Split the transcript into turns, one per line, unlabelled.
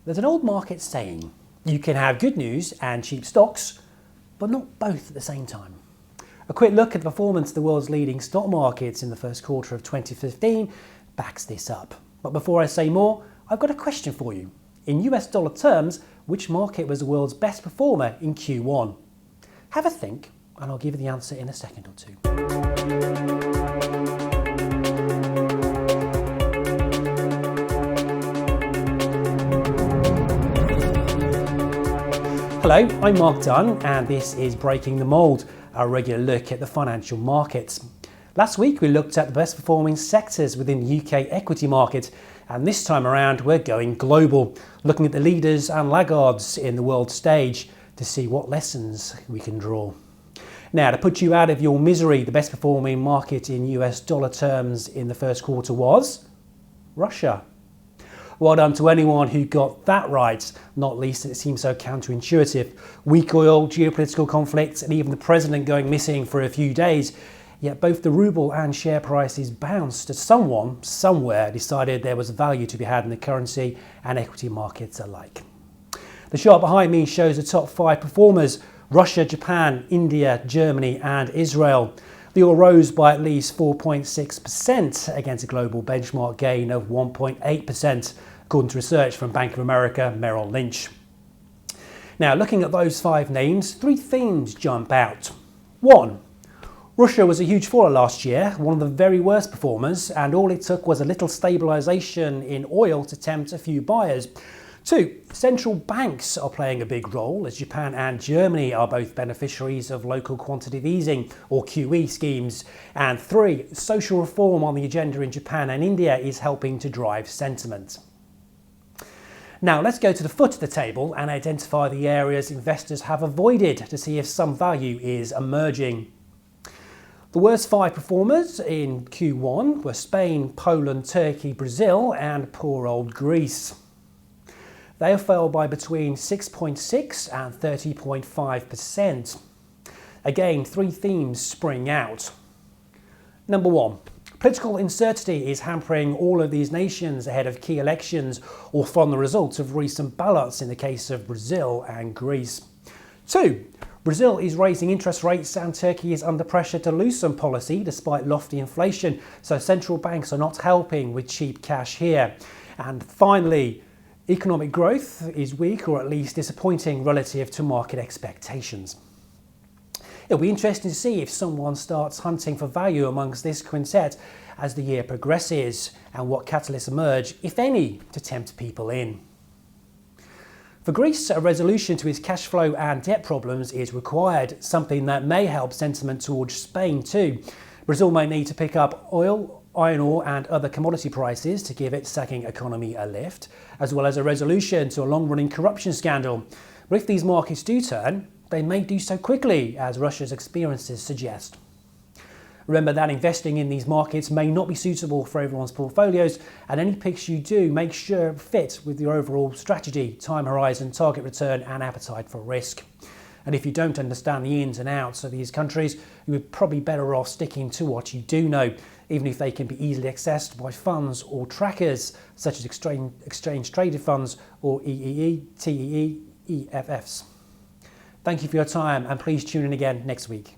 There's an old market saying, you can have good news and cheap stocks, but not both at the same time. A quick look at the performance of the world's leading stock markets in the first quarter of 2015 backs this up. But before I say more, I've got a question for you. In US dollar terms, which market was the world's best performer in Q1? Have a think, and I'll give you the answer in a second or two. Hello, I'm Mark Dunne, and this is Breaking the Mould, our regular look at the financial markets. Last week we looked at the best performing sectors within the UK equity market, and this time around we're going global, looking at the leaders and laggards in the world stage to see what lessons we can draw. Now, to put you out of your misery, the best performing market in US dollar terms in the first quarter was Russia. Well done to anyone who got that right, not least it seems so counterintuitive. Weak oil, geopolitical conflicts, and even the president going missing for a few days. Yet both the ruble and share prices bounced as someone, somewhere, decided there was value to be had in the currency and equity markets alike. The chart behind me shows the top 5 performers: Russia, Japan, India, Germany and Israel. They all rose by at least 4.6% against a global benchmark gain of 1.8%, according to research from Bank of America Merrill Lynch. Now, looking at those 5 names, 3 themes jump out. 1. Russia was a huge faller last year, one of the very worst performers, and all it took was a little stabilisation in oil to tempt a few buyers. 2. Central banks are playing a big role, as Japan and Germany are both beneficiaries of local quantitative easing or QE schemes. And 3. Social reform on the agenda in Japan and India is helping to drive sentiment. Now let's go to the foot of the table and identify the areas investors have avoided to see if some value is emerging. The worst 5 performers in Q1 were Spain, Poland, Turkey, Brazil and poor old Greece. They fell by between 6.6 and 30.5%. Again, 3 themes spring out. Number 1, political uncertainty is hampering all of these nations ahead of key elections or from the results of recent ballots in the case of Brazil and Greece. 2, Brazil is raising interest rates and Turkey is under pressure to loosen policy despite lofty inflation, so central banks are not helping with cheap cash here. And finally, economic growth is weak or at least disappointing relative to market expectations. It'll be interesting to see if someone starts hunting for value amongst this quintet as the year progresses and what catalysts emerge, if any, to tempt people in. For Greece, a resolution to its cash flow and debt problems is required, something that may help sentiment towards Spain too. Brazil may need to pick up oil, iron ore and other commodity prices to give its sagging economy a lift, as well as a resolution to a long-running corruption scandal. But if these markets do turn, they may do so quickly, as Russia's experiences suggest. Remember that investing in these markets may not be suitable for everyone's portfolios, and any picks you do, make sure it fit with your overall strategy, time horizon, target return and appetite for risk. And if you don't understand the ins and outs of these countries, you're probably better off sticking to what you do know, even if they can be easily accessed by funds or trackers, such as exchange traded funds or EEE, TEE, EFFs. Thank you for your time and please tune in again next week.